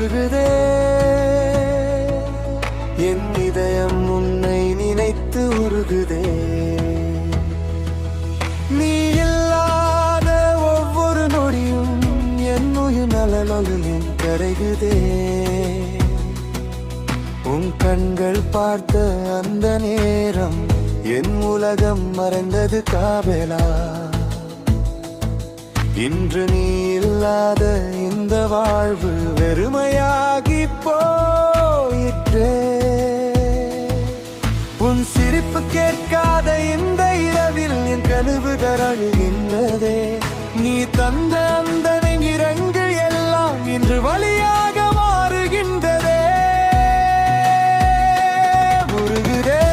உருகுதே என் இதயம் உன்னை நினைத்து உருகுதே. நீ இல்லாத ஒவ்வொரு நொடியும் என் உயிர் நலனொலில் கரைகுதே. உன் கண்கள் பார்த்த அந்த நேரம் என் உலகம் மறைந்தது காவலா. இன்று நீ இல்லாத இந்த வாழ்வு வெறுமையாகி போயிற்றே. உன் சிரிப்பு கேட்காத இந்த இரவில் என் கனவுகள் அழுகின்றதே. நீ தந்த அந்த நெஞ்சிரங்கள் எல்லாம் இன்று வழியாக மாறுகின்றதே. உருகுதே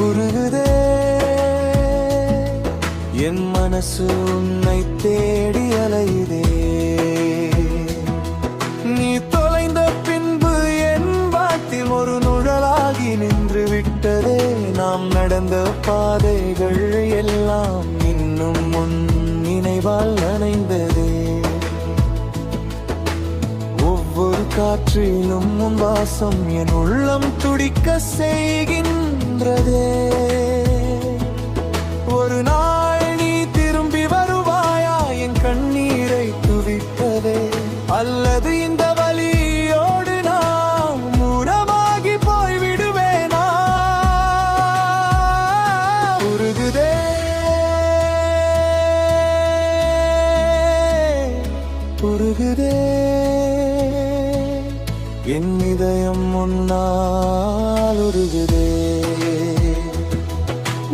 உருகுதே என் மனசு உன்னை தேடி அலையுதே. நீ தொலைந்த பின்பு என் வாட்டில் ஒரு நுழலாகி நின்று விட்டதே. நாம் நடந்த பாதைகள் எல்லாம் இன்னும் உன் நினைவால் நனைந்ததே. ஒவ்வொரு காற்றிலும் உன் வாசம் என் உள்ளம் துடிக்க செய்கின்றதே. ஒரு நாள் நீ திரும்பி வருவாயா என் கண்ணீரை துவிப்பதே. அல்லது இந்த வலியோடு நான் மூலமாகி போய்விடுவேனா. உருகுதே உருகுதே என் இதயம் முன்னால் உருகுதே.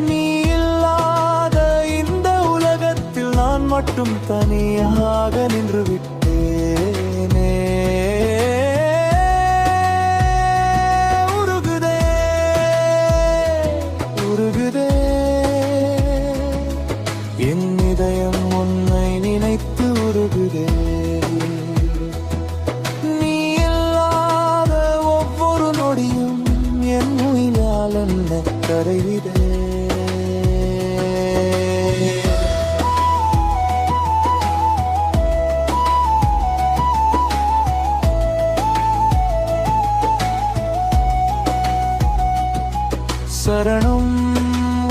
நீ இல்லாத இந்த உலகத்தில் நான் மட்டும் தனியாக நின்று விட்டேனே. உருகுதே உருகுதே என் இதயம் உன்னை நினைத்து உருகுதே. நீ இல்லாத ஒவ்வொரு நொடியும் என் உயிரால் என்ன கரைவிதே. சரணம்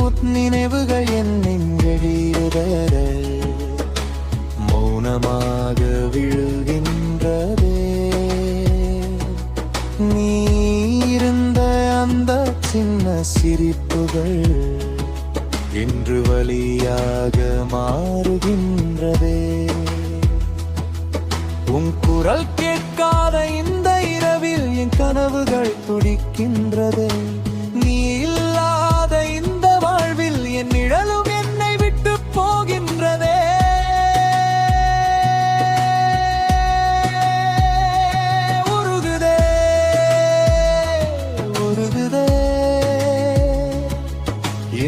உன் நினைவுகள் என் நெஞ்செழியுதர மௌனமாக விழுகின்றதே. நீ இருந்த அந்த சின்ன சிரிப்புகள் இன்று வழியாக மாறுகின்றதே. உன் குரல் கேட்காத இந்த இரவில் என் கனவுகள் துடிக்கின்றதே. நீ இல்லாத இந்த வாழ்வில் என் நிழலும் என்னை விட்டு போகின்றதே. உருகுதே உருகுதே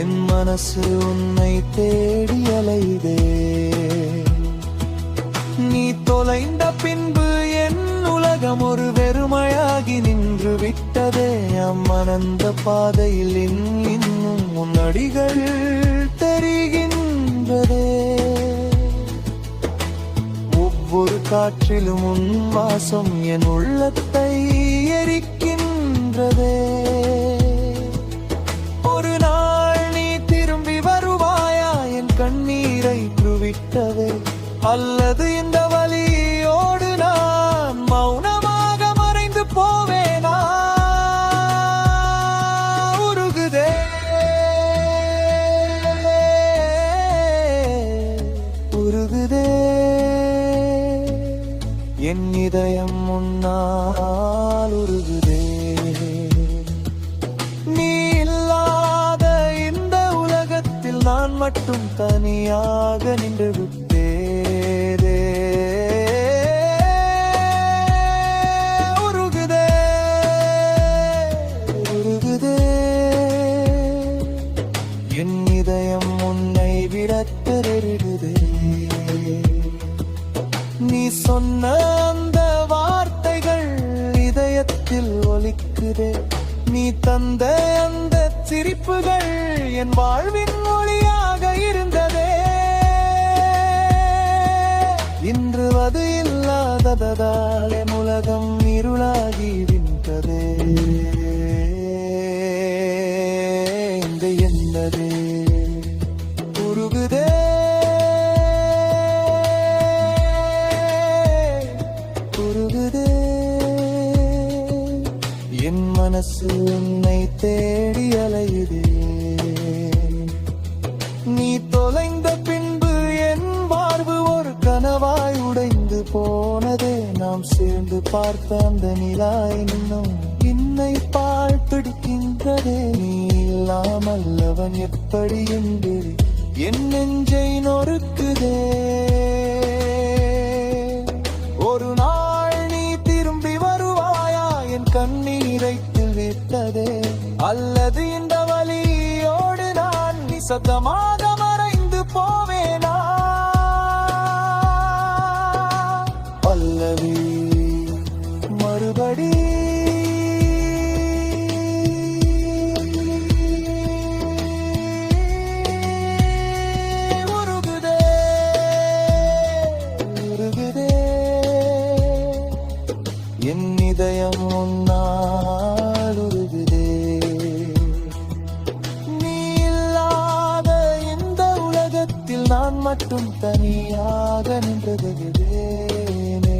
என் மனசு உன்னை தேடி அலையுதே. நீ தொலைந்த பின்பு என் உலகம் ஒரு வெறுமையாகி நின்று விட்டதே. அம்மனந்த பாதையில் இன்னும் உன் அடிகள் தெரிகின்றதே. ஒவ்வொரு காற்றிலும் உன் வாசம் என் உள்ளத்தை எரிக்கின்றதே. ஒரு நாள் நீ திரும்பி வருவாயா என் கண்ணீரை துவிட்டதே. அல்லது இந்த வலியோடு நான் மௌனமாக மறைந்து போவேனா. உருகுதே உருகுதே என் இதயம் முன்னால் உருகுதே. நீ இல்லாத இந்த உலகத்தில் நான் மட்டும் தனியாக நின்று விட்டேன். உருகுதே உருகுதே என் இதயம் உன்னை விடத்தருகுதே. நீ சொன்ன அந்த வார்த்தைகள் இதயத்தில் ஒலிக்குதே. நீ தந்த அந்த சிரிப்புகள் என் வாழ்வின் மொழியாக இருந்ததே. இல்லாததால் என் உலகம் இருளாகி விட்டதே. இந்த என்னதே உருகுதே, உருகுதே. என் மனசு உன்னை தேடி அலையுதே. நீ தொலைந்த பின்பு என் வாழ்வு ஒரு கனவாய் உடைந்து போனதே. நாம் சேர்ந்து பார்த்த அந்த நிலா இன்னும் என்னை பால் பிடிக்கின்றதே. நீ இல்லாமல் அவன் எப்படி என்று என் நெஞ்சை நொறுக்குதே. ஒரு நாள் நீ திரும்பி வருவாயா என் கண்ணீரை துளிர்த்ததே. அல்லது இந்த வலியோடு நான் நிசத்தமாக மறைந்து போவேனா? பல்லவி மறுபடி உருகுதே, உருகுதே. என் இதயம் உன்னால் உருகுதே. நீ இல்லாத இந்த உலகத்தில் நான் மட்டும் தனியாக நின்றதுகிறேனே.